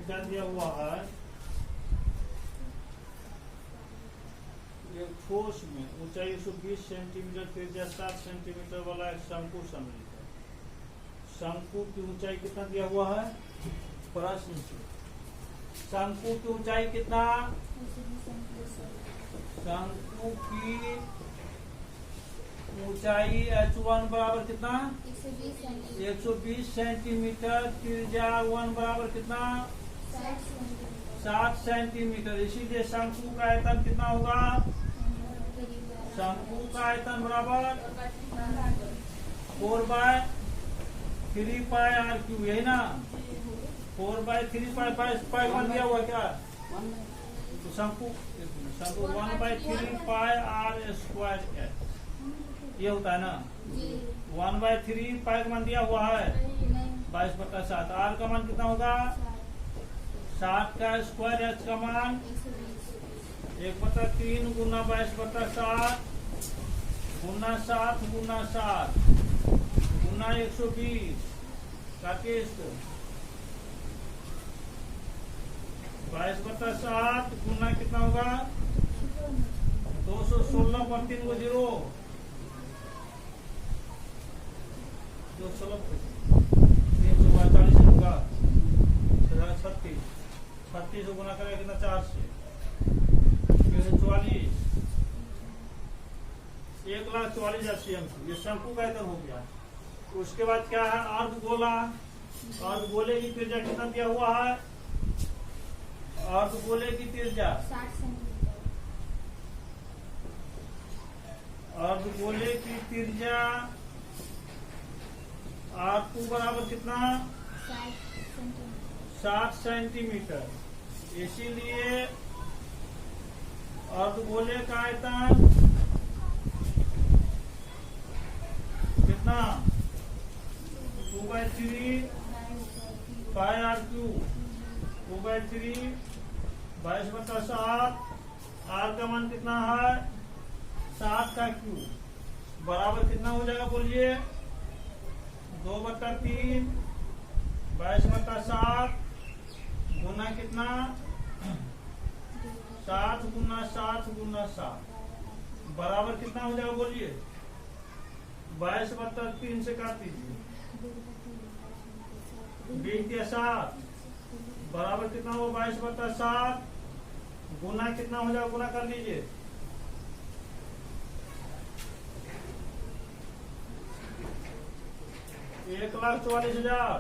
क्या दिया हुआ है, एक ठोस में ऊंचाई 120 सेंटीमीटर त्रिज्या 7 सेंटीमीटर वाला एक शंकु सम्मिलित है। शंकु की ऊंचाई कितना दिया हुआ है, प्रश्न से। शंकु की ऊंचाई कितना, शंकु की ऊंचाई h1 बराबर कितना 120 सेंटीमीटर, त्रिज्या 1 बराबर कितना 7 सेंटीमीटर। इसीलिए शंकु का आयतन कितना होगा, शंकु का आयतन बराबर 4/3πr3, यही ना, 4/3π मान दिया हुआ क्या, तो शंकु 1/3πr², ये होता है ना। 1/3 पाई का मान दिया हुआ है 22/7। आर का मान कितना होगा 7 का स्क्वायर, एच का मान 1/3 गुना 22/7 गुना 7 गुना 7 गुना 120, काटिए इसको। 22/7 गुना कितना होगा 216 पर 3 को 0, 342 होगा 36, 36 गुना करेगा कितना 4 से 44, 1,44,000 cm। ये शंकु का आयतन हो गया। उसके बाद क्या है, अर्धगोला। अर्धगोले की त्रिज्या कितना दिया हुआ है, अर्धगोले की त्रिज्या 60 सेंटीमीटर। अर्धगोले की त्रिज्या R2 बराबर कितना 60 सेंटीमीटर। इसीलिए अर्धगोले का आयतन कितना 2/3πr3, 2/3 22/7। आर का मान कितना है 7 का क्यूब बराबर कितना हो जाएगा बोलिए 2/3 22/7 गुना कितना 7 गुना 7 गुना 7 बराबर कितना हो जाएगा बोलिए 22/3 से काट दीजिए 20/7 बराबर कितना हो 22/7 गुना कितना हो जाएगा, गुना कर लीजिए 1,44,000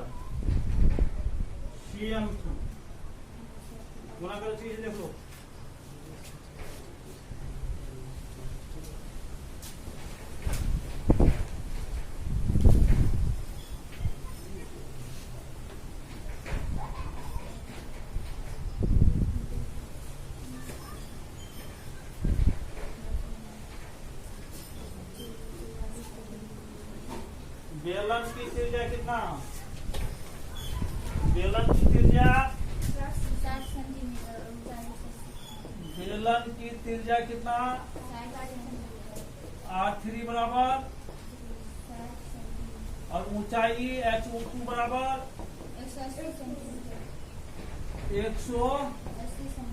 cm। गुना करो चीज देखो बेलन की त्रिज्या कितना, बेलन की त्रिज्या 60 सेंटीमीटर। बेलन की त्रिज्या कितना 8 बराबर और ऊंचाई h2 बराबर 180 सेंटीमीटर। 180।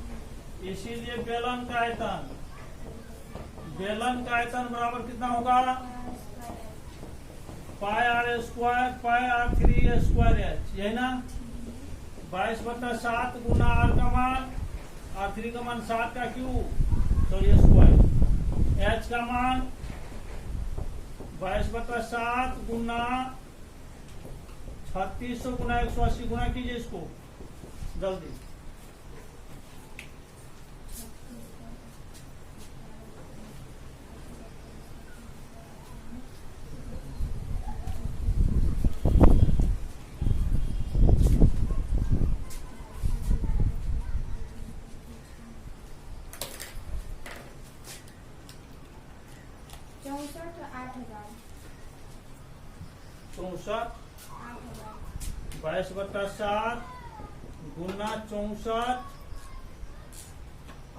इसीलिए बेलन का आयतन बराबर कितना होगा πr²πr3²h, यही ना 22/7 गुना आर का मान R3 का मान 7 का क्यूब सॉरी स्क्वायर, एच का मान 22/7 गुना 3600 गुना 180 गुना कीजिए इसको जल्दी। चौसठ 22/7 गुना 64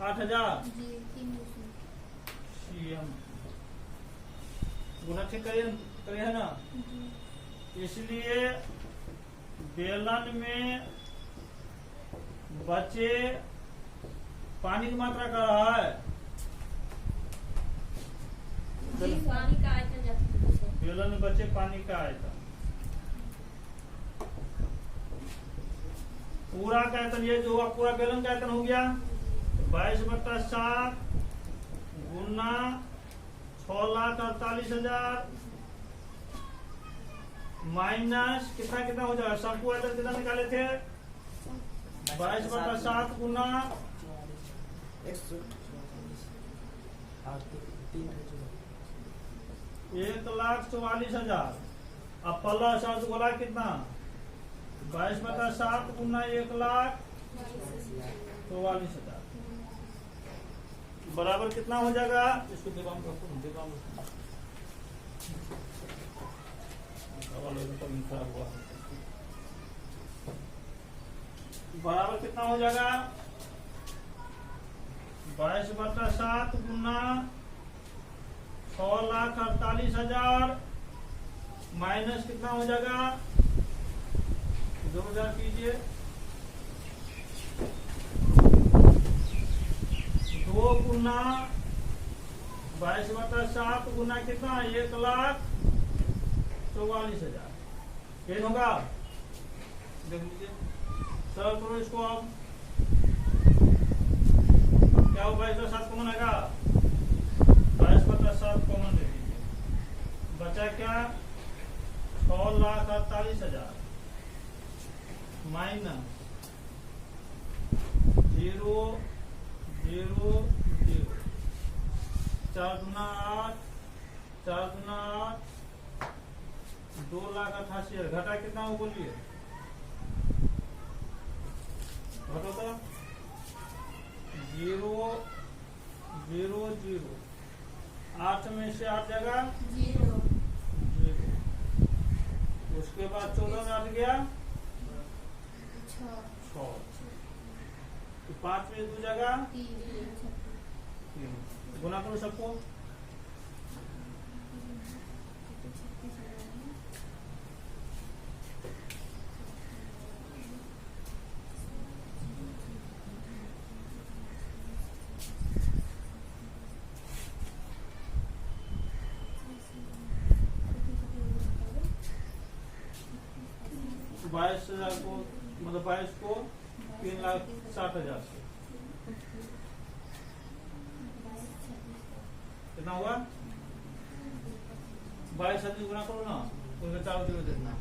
8,000 cm गुना ठीक करिए है ना। इसलिए बेलन में बच्चे पानी की मात्रा कर रहा है। पानी का आयतन जाता है। बेलन में बच्चे पानी का आयतन, पूरा का आयतन ये जो पूरा बेलन का आयतन हो गया 22/7 गुना 6,48,000 माइनस कितना कितना हो जाएगा। शंकु आयतन कितना निकाले थे 22/7 गुना 1,44,000। अब पल्ला शब्द बोला कितना 22/7 गुना 1,44,000 बराबर कितना हो जाएगा। इसको दिमाग खराब हुआ बराबर कितना हो जाएगा 22/7 गुना 6,48,000 माइनस कितना हो जाएगा 2,000 कीजिए 2 गुना 22/7 गुना कितना 1,44,000 ये होगा। देख लीजिए सरल करो इसको। अब क्या हो 22/7 कॉमन आएगा 22/7 कॉमन ले लीजिए। बचा क्या 6,48,000 माइनस 0 0 0 4 गुना 8 4 गुना 8 2,88,000 घटा कितना हो बोलिए घटो तो 0 0 0 8 में से 8 जगह 0 उसके बाद 14 में 8 गया 6 5 में 2 जगह 3 गुना करो सबको 22,000 को मतलब 22 को 3,60,000 से कितना हुआ 22 से गुना करो ना उसमें 4 0 देना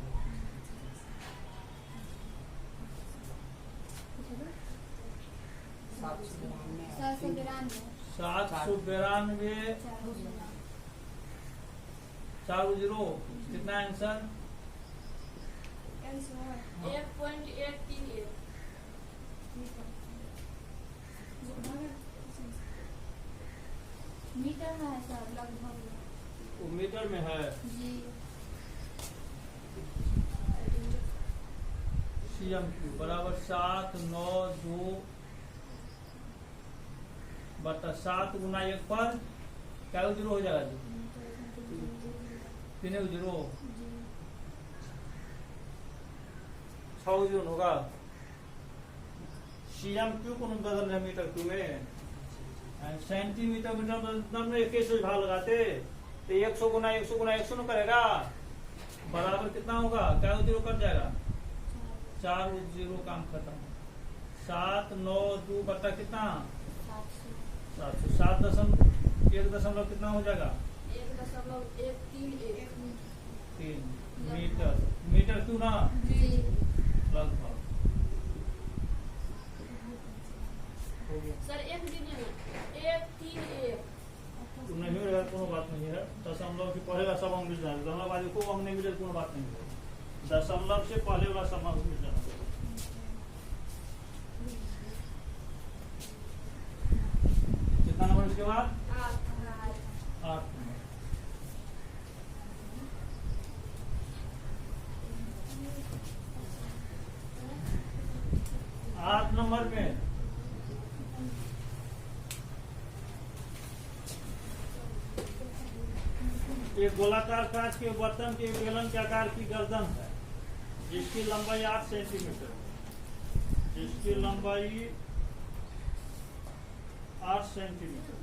792 4 0 कितना आंसर 1.138 मीटर में है सर लगभग वो मीटर में है जी। CM³ बराबर 792/7 गुना 1 पर क्या 0 हो जाएगा जी 3 0 6 0 होगा। CM³ को बदल रहे मीटर क्यू में सेंटीमीटर मीटर में एक भाग लगाते तो 100 गुना 100 गुना 100 न करेगा बराबर कितना होगा क्या 0 कर जाएगा 4 0 काम खत्म 792 बटा कितना 7.1 कितना हो जाएगा 1.131 मीटर मीटर क्यों ना लगभग सर 1 दिन 131 नहीं रहेगा कोनो बात नहीं है। दशमलव से पहले वाला सब अंक मिल जाएगा दशमलव वाले को अंक नहीं मिले कोनो बात नहीं है। दशमलव से पहले वाला सब अंक मिल जाना कितना नंबर इसके बाद 8 8 नंबर में एक गोलाकार कांच के बर्तन के बेलन के आकार की गर्दन है जिसकी लंबाई 8 सेंटीमीटर जिसकी लंबाई 8 सेंटीमीटर।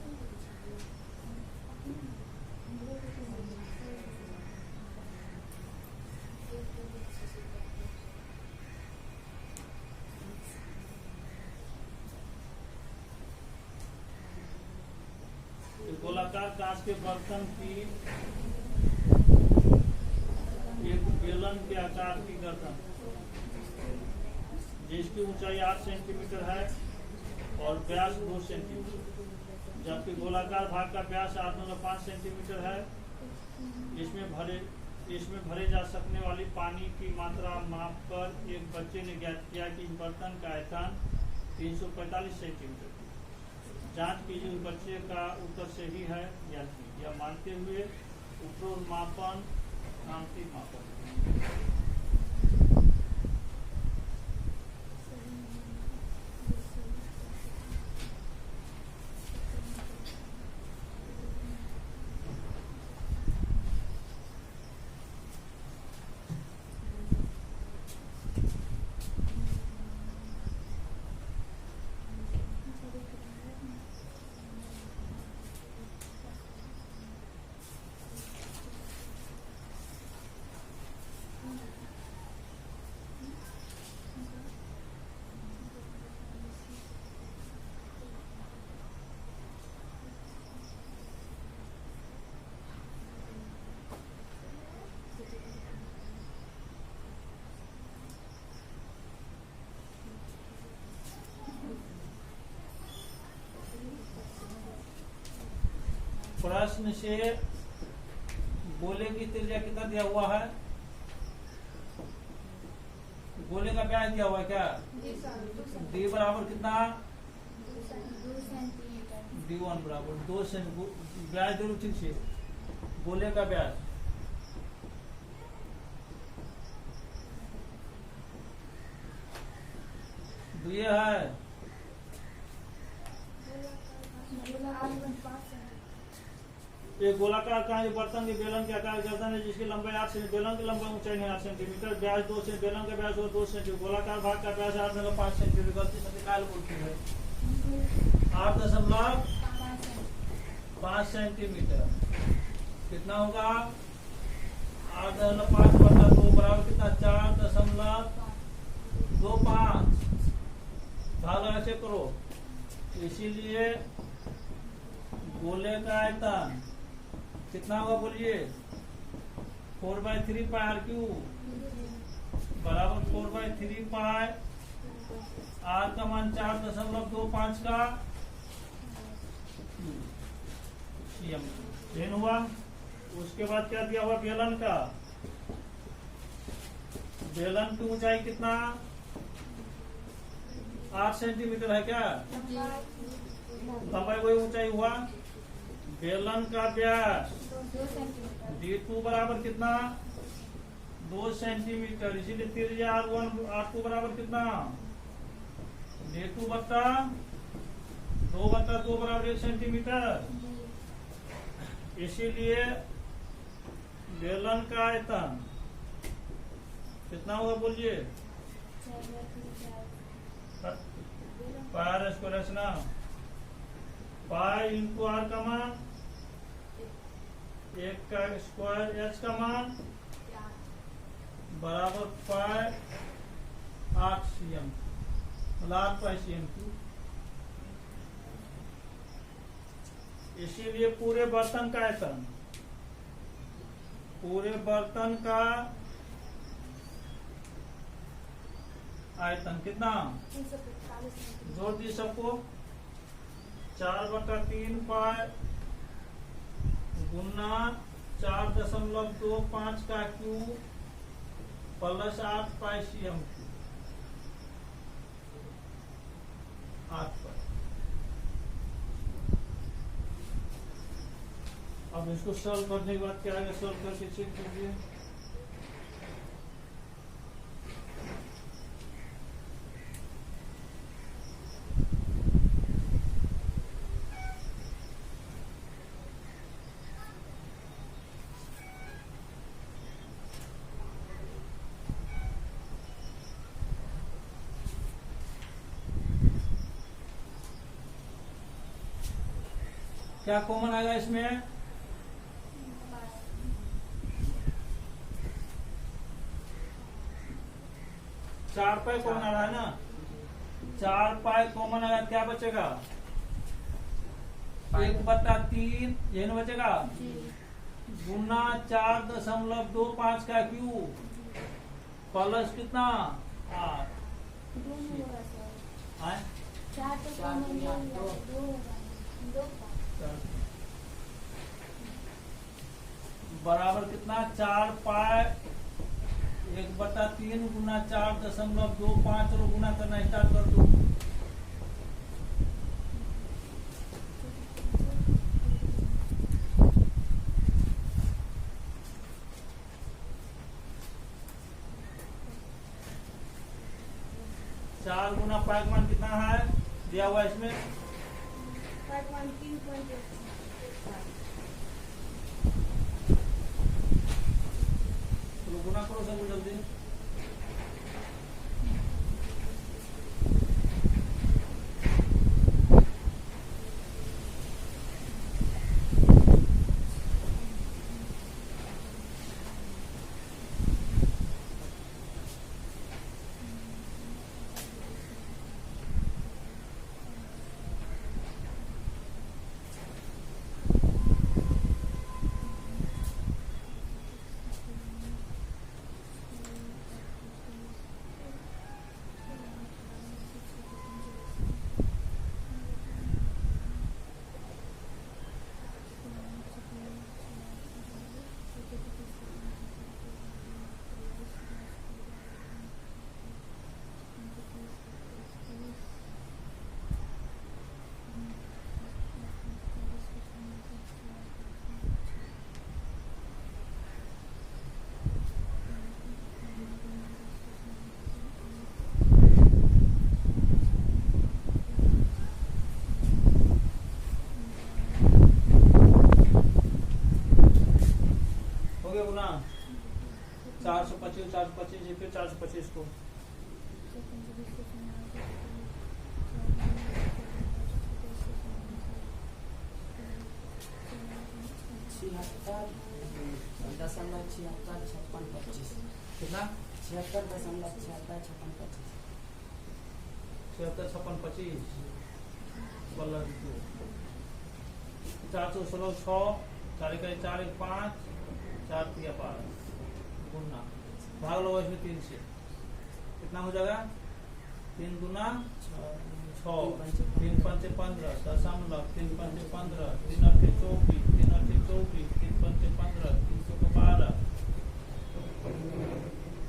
गोलाकार कांच के बर्तन की एक बेलन के आकार की गर्दन जिसकी ऊंचाई 8 सेंटीमीटर है और व्यास 2 सेंटीमीटर, जबकि गोलाकार भाग का व्यास 8.5 सेंटीमीटर है। इसमें भरे जा सकने वाली पानी की मात्रा मापकर एक बच्चे ने ज्ञात किया कि बर्तन का आयतन 345 सेंटीमीटर। जांच कीजिए उस बच्चे का उत्तर सही है या नहीं, यह मानते हुए उपरोक्त मापन क्रांति मापन। प्रश्न से गोले की त्रिज्या कितना दिया हुआ है? गोले का व्यास दिया हुआ है क्या? डी बराबर कितना? D1 बराबर 2 सेंटीमीटर। व्यास जरूर ठीक से गोले का व्यास दिया है। एक गोलाकार कांच बर्तन के बेलन के आकार गर्दन है जिसकी लंबाई 8 सेंटीमीटर। बेलन की लंबाई ऊंचाई है 8 सेंटीमीटर, व्यास 2 सेंटीमीटर। बेलन का व्यास 2 सेंटीमीटर। गोलाकार भाग का व्यास 8.5 सेंटीमीटर। गलती से निकाल बोलती है 8.5 सेंटीमीटर। कितना होगा? 8.5/2 बराबर कितना? 4.25। भाग ऐसे करो। इसीलिए गोले का आयतन कितना होगा बोलिए? 4/3 पाई r क्यू बराबर 4/3 पाई r का मान 4.25 का cm हुआ। उसके बाद क्या दिया हुआ? बेलन का। बेलन की ऊंचाई कितना? 8 सेंटीमीटर है क्या? लंबाई वही ऊंचाई हुआ। बेलन का व्यास D2 बराबर कितना? 2 सेंटीमीटर। इसीलिए त्रिज्या R2 बराबर कितना? D2 बट्टा 2/2 बराबर 1 सेंटीमीटर। इसीलिए बेलन का आयतन कितना होगा बोलिए? पाई स्क्वायर ना, पाई इंटू आर का मान 1 का स्क्वायर h का मान बराबर पाई 8 cm मतलब 8 पाई cm। इसीलिए पूरे बर्तन का आयतन, पूरे बर्तन का आयतन कितना? जोड़ दी सबको। 4/3 पाई गुना 4.25 का क्यूब प्लस 8 पाई cm। 8 पाई। अब इसको सॉल्व करने के बाद क्या आएगा? सॉल्व करके चेक कीजिए। क्या कॉमन आएगा इसमें? चार पाई कॉमन आ रहा है ना, 4 पाई कॉमन आएगा, क्या बचेगा? 1/3 यही ना बचेगा, गुना 4.25 का क्यूब प्लस कितना 8 आए? बराबर कितना 4 पाई 1/3 गुना 4.25 और गुना करना स्टार्ट कर दो। चार गुना पाई का मान कितना है दिया हुआ इसमें? तो गुना करो सब जल्दी। गुना 425 फिर 425 को कितना 76.56 प्लस 416 4 4 5 4 3 5 गुना भाग लो इसमें 3 से कितना हो जाएगा? 3 गुना 6 3 5 15 दशमलव 3 5 15 3 8 24 3 8 24 3 5 15 312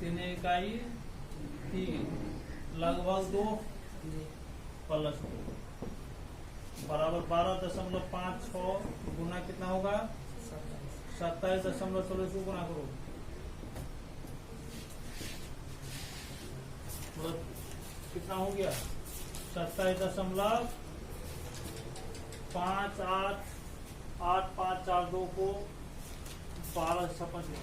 3 इकाई 3 लगभग 2 प्लस 2 बराबर 12.56 गुना कितना होगा? 27.44 गुना करो, मतलब कितना हो गया? 27.588542 को 12.56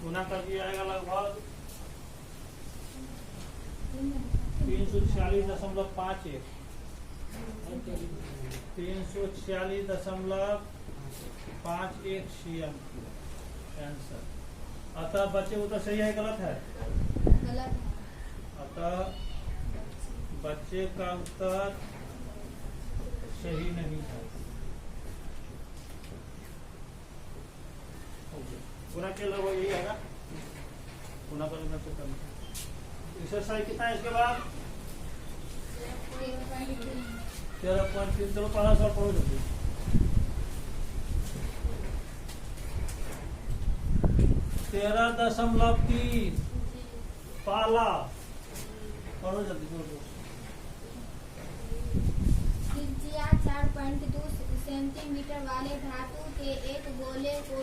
गुना कर दिया जाएगा लगभग 346.51 346.51 cm आंसर। अतः बच्चे उत्तर सही है गलत है? गलत। अतः बच्चे का उत्तर सही नहीं है। गुना के लगभग यही है ना, गुना कर लेना तो कम। एक्सरसाइज कितना है इसके बाद? 13.3। चलो पहला सवाल पढ़ो जल्दी। 13.3 पहला पढ़ो जल्दी बोलो। त्रिज्या 4.2 सेंटीमीटर वाले धातु के एक गोले को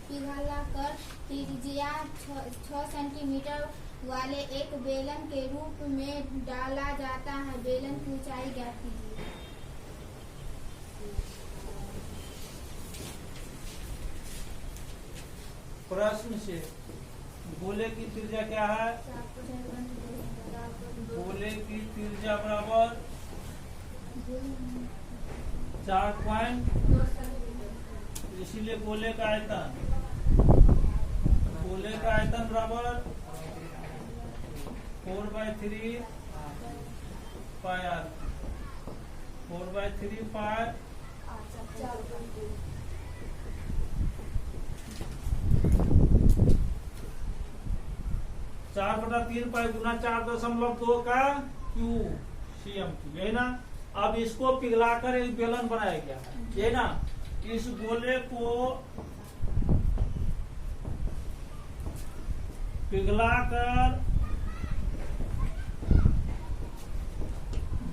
पिघलाकर त्रिज्या 6 सेंटीमीटर वाले एक बेलन के रूप में डाला जाता है। बेलन की ऊंचाई ज्ञात कीजिए। प्रश्न से गोले की त्रिज्या क्या है? गोले की त्रिज्या बराबर 4 इसीलिए गोले का आयतन बराबर 4/3 पाई r। 4/3 पाई 4/3 पाई गुना 4.2 का क्यूब cm क्यूब, यही ना। अब इसको पिघलाकर एक बेलन बनाया गया है, ये ना। इस गोले को पिघलाकर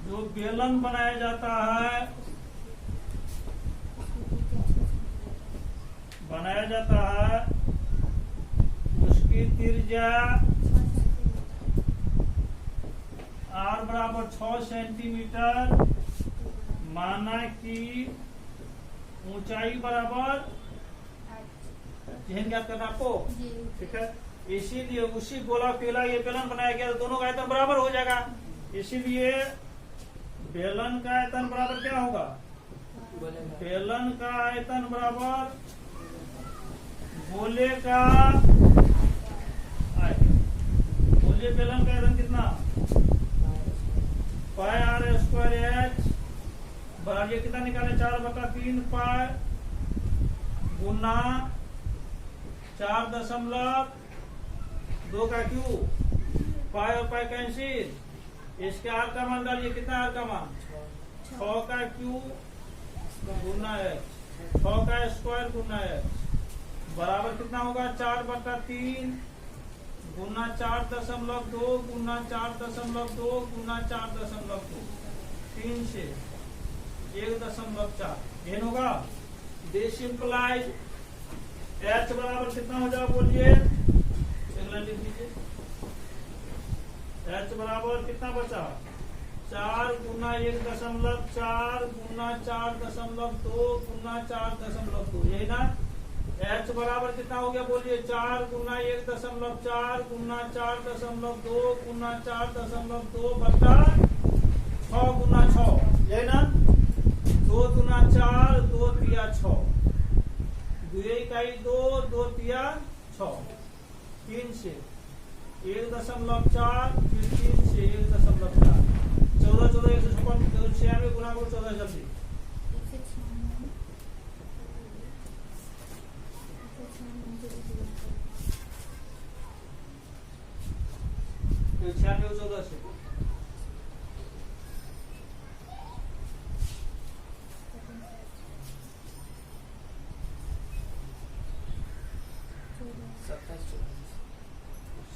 जो बेलन बनाया जाता है, उसकी त्रिज्या r बराबर 6 सेंटीमीटर, माना कि ऊंचाई बराबर ध्यान ज्ञात करना आपको, ठीक है। इसीलिए उसी गोला पिघला ये बेलन बनाया गया, तो दोनों का आयतन बराबर हो जाएगा। इसीलिए बेलन का आयतन बराबर क्या होगा? बेलन का आयतन बराबर गोले का आयतन। गोले बेलन का आयतन कितना? पाई r² h बराबर ये कितना निकाले? 4/3 पाई गुना 4.2 का क्यूब, पाई और पाई कैंसिल। इसके आर का मान डालिए, कितना आर का मान? 6 का क्यूब गुना h, 6 का स्क्वायर गुना h बराबर कितना होगा? 4/3 गुना 4.2 गुना 4.2 गुना 4.2, 3 से 1.4 ये होगा। दिस इंप्लाइज h बराबर कितना हो जाएगा बोलिए, लिख लीजिए। h बराबर कितना बचा? 4 गुना 1.4 गुना 4.2 गुना 4.2, यही ना। h बराबर कितना हो गया बोलिए? 4 गुना 1.4 गुना 4.2 गुना 4.2 बटा 6 गुना 6, यही ना। 2 गुना 4, 2 तिया 6, 2 इकाई 2, 2 तिया 6, 3 से 1.4, फिर 3 से 1.4, 14 14 156 96 गुना 14 जल्दी। तो 96 14 से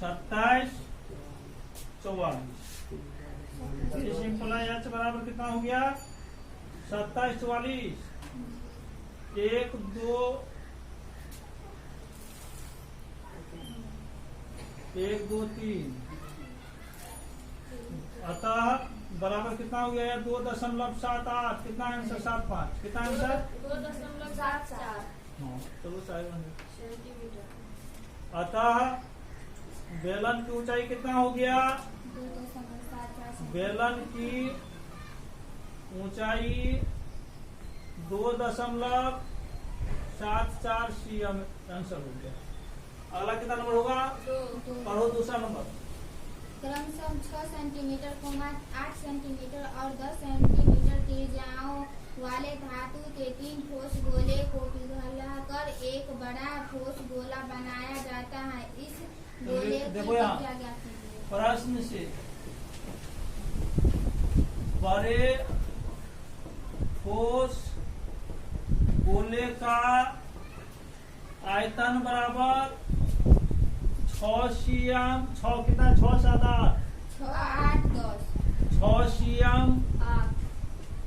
27 44। सिंपल h बराबर कितना हो गया? 27 44, 1 2 1 2 3, अतः बराबर कितना हो गया? 2.78, कितना आंसर? 75, कितना आंसर? 2.74 चलो सेंटीमीटर। अतः बेलन की ऊंचाई कितना हो गया? बेलन की ऊंचाई 2.74 cm आंसर हो गया। अगला कितना नंबर होगा? पढ़ो दूसरा नंबर। क्रमशः 6 सेंटीमीटर, 8 सेंटीमीटर और 10 सेंटीमीटर त्रिज्याओं वाले धातु के 3 ठोस गोले को पिघलाकर एक बड़ा ठोस गोला बनाया जाता है। इस गोले की त्रिज्या ज्ञात कीजिए। प्रश्न से बड़े ठोस गोले का आयतन बराबर 6 cm, 6 कितना? 6 7 8 10 6 cm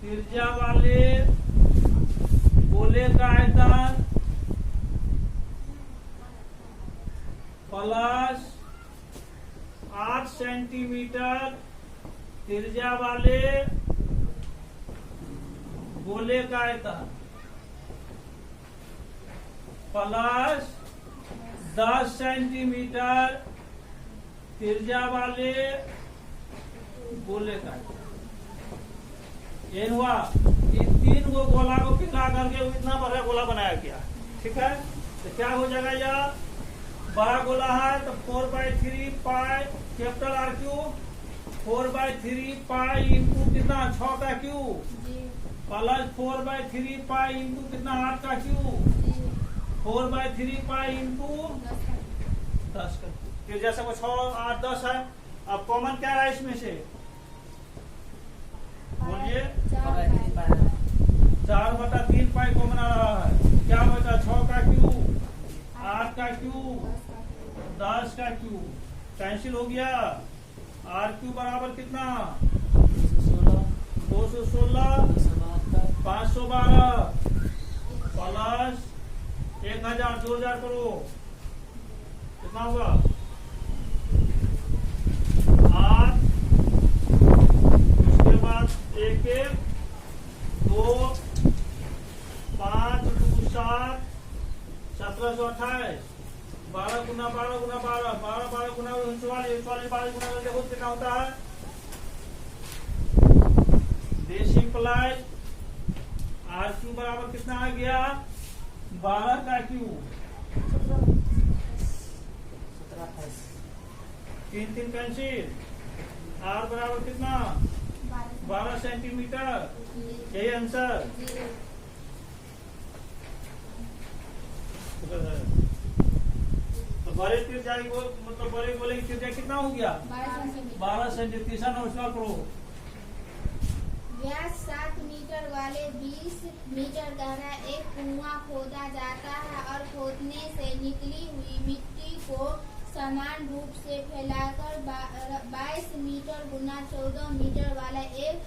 त्रिज्या वाले गोले का आयतन प्लस 8 सेंटीमीटर त्रिज्या वाले गोले का आयतन प्लस 10 सेंटीमीटर त्रिज्या वाले गोले का ये हुआ। इन 3 गो गोला को पिघला करके इतना बड़ा गोला बनाया गया। ठीक है, तो क्या हो जाएगा? यह बड़ा गोला है तो 4/3 pi capital R cube 4/3 pi into कितना 6 का क्यूब प्लस 4/3 पाई इंटू कितना 8 का क्यूब 4/3 पाई इंटू 10 का क्यूब। जैसे वो 6 8 10 है। अब कॉमन क्या रहा इसमें से? बोलिए। 4/3 पाई कॉमन आ रहा है। क्या बचा? 6 का क्यूब 8 का क्यूब 10 का क्यूब कैंसिल हो गया। आर क्यूब बराबर कितना? 216 512 प्लस 1000 2000 करो कितना होगा? 8 उसके बाद 1 1 2 5 2 7 1728 12 गुना 12 गुना 12 12 12 गुना 44 44 गुना देखो कितना होता है? दिस इंप्लाइज आर क्यूब बराबर कितना आ गया? 12 का क्यूब 3 3 कैंसिल। आर बराबर कितना? 12 सेंटीमीटर। यही आंसर। तो बड़े त्रिज्या मतलब बड़े गोले की त्रिज्या कितना हो गया? 12 सेंटीमीटर। तीसरा नमस्कार करो। व्यास 7 मीटर वाले 20 मीटर गहरा एक कुआं खोदा जाता है और खोदने से निकली हुई मिट्टी को समान रूप से फैलाकर 22 मीटर गुना 14 मीटर वाला एक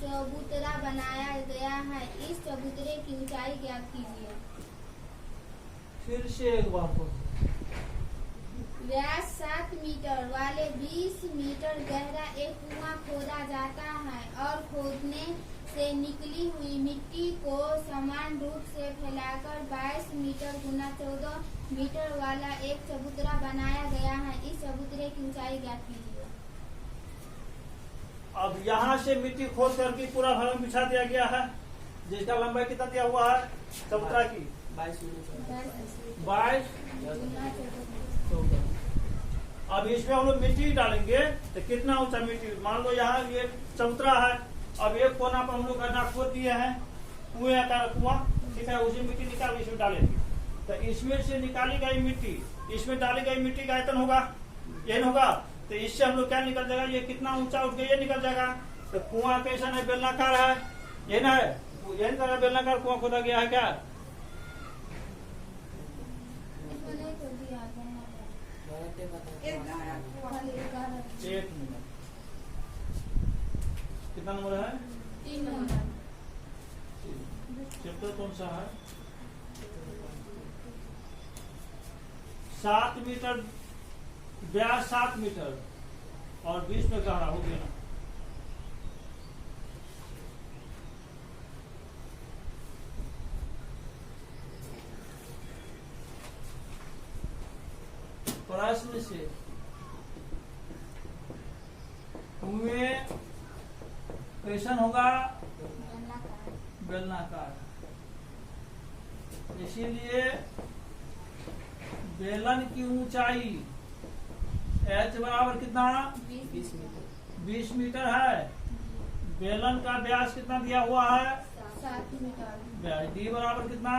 चबूतरा बनाया गया है। इस चबूतरे की ऊंचाई ज्ञात कीजिए। फिर से एक बार करो। व्यास 7 मीटर वाले 20 मीटर गहरा एक कुआं खोदा जाता है और खोदने से निकली हुई मिट्टी को समान रूप से फैलाकर 22 मीटर गुना 14 मीटर वाला एक चबूतरा बनाया गया है। इस चबूतरे की ऊंचाई ज्ञात कीजिए। अब यहाँ से मिट्टी खोद करके पूरा भवन बिछा दिया गया है, जिसका लंबाई कितना दिया हुआ है चबूतरा की? 22 अब इसमें हम लोग मिट्टी डालेंगे तो कितना ऊंचा मिट्टी? मान लो यहाँ ये चबूतरा है। अब एक कोना पर हम लोग गड्ढा खोद दिए हैं, कुएं का कुआं। ठीक है, उसी मिट्टी निकाल इसमें डालेंगे तो इसमें से निकाली गई मिट्टी इसमें डाली गई मिट्टी का आयतन होगा ये होगा। तो इससे हम लोग क्या निकल जाएगा? ये कितना ऊंचा उठ गया ये निकल जाएगा। तो कुआं कैसा है? बेलनाकार है। ये ना है यही तरह बेलनाकार कुआं खोदा गया है क्या? एक मिनट कितना नंबर है? 3 नंबर। चैप्टर कौन सा है? 7 मीटर व्यास 7 मीटर और 20 में गहरा हो गया ना। प्रश्न से कुएं कैसन होगा? बेलनाकार। इसीलिए बेलन की ऊंचाई h बराबर कितना? 20 मीटर है। बेलन का व्यास कितना दिया हुआ है? 7 मीटर। डी बराबर कितना?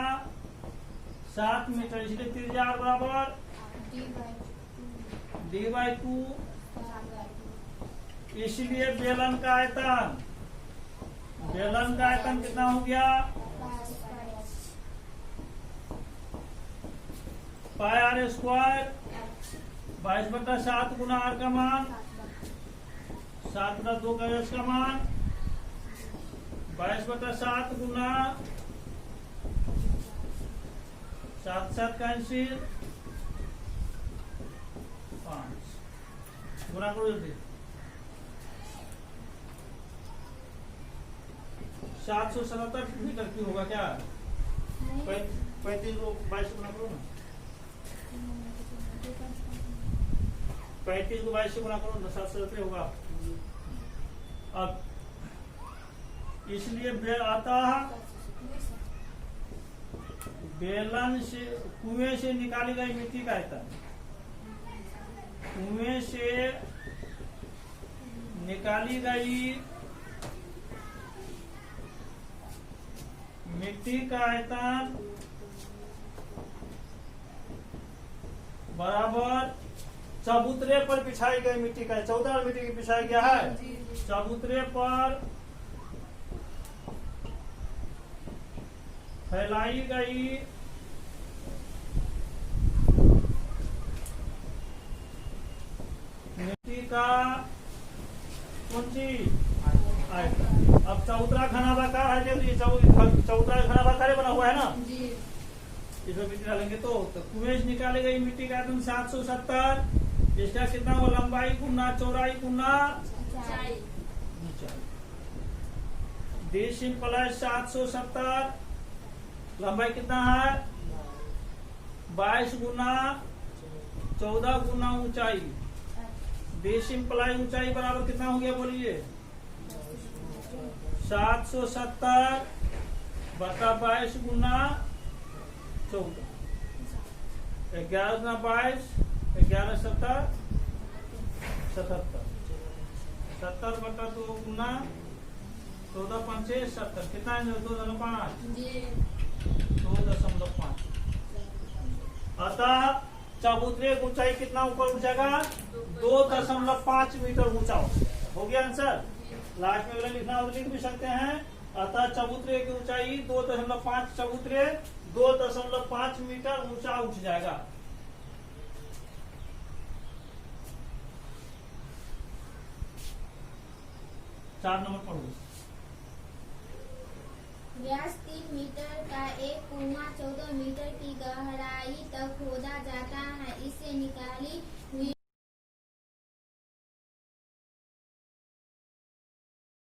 7 मीटर। इसलिए त्रिज्या r बराबर d/2। इसलिए बेलन का आयतन कितना हो गया? पाई r स्क्वायर 22/7 गुना r का मान 7/2 का s का मान 22/7 गुना 7 7 कैंसिल 5 गुना करो जल्दी। 777 मीटर की होगा क्या? 35 को 22 गुना करो ना। 35 को 22 से गुना करो 717 होगा। अब इसलिए अतः बेलन से कुएं से निकाली गई मिट्टी का आयतन, कुएं से निकाली गई मिट्टी का आयतन बराबर चबूतरे पर बिछाई गई मिट्टी का, 14 मिट्टी की बिछाया गया है, चबूतरे पर फैलाई गई मिट्टी का कौन चीज आयतन। अब चौतरा घनाभाकार है, देखिए चौतरा घनाभाकार बना हुआ है ना, इसमें मिट्टी डालेंगे तो कुएं से निकाली गई मिट्टी का आयतन 770, इसका कितना हुआ लंबाई गुना चौड़ाई गुना ऊंचाई। D = 770, लंबाई कितना है 22 गुना 14 गुना ऊंचाई। D = ऊंचाई बराबर कितना हो गया बोलिए 770 बटा 22 गुना 14, 11 गुना 22, 11 70 77, 70 बटा 2 गुना 14 पंचे 70, कितना है 2.5। अतः चबूतरे की ऊंचाई कितना ऊपर उठ जाएगा 2.5 मीटर ऊंचा हो गया आंसर। लास्ट में अगर लिखना हो तो लिख भी सकते हैं। अतः चबूतरे की ऊंचाई 2.5, चबूतरे 2.5 मीटर ऊंचा उठ जाएगा। चार नंबर पढ़ो। व्यास 3 मीटर का एक कुआं 14 मीटर की गहराई तक खोदा जाता है। इसे निकाली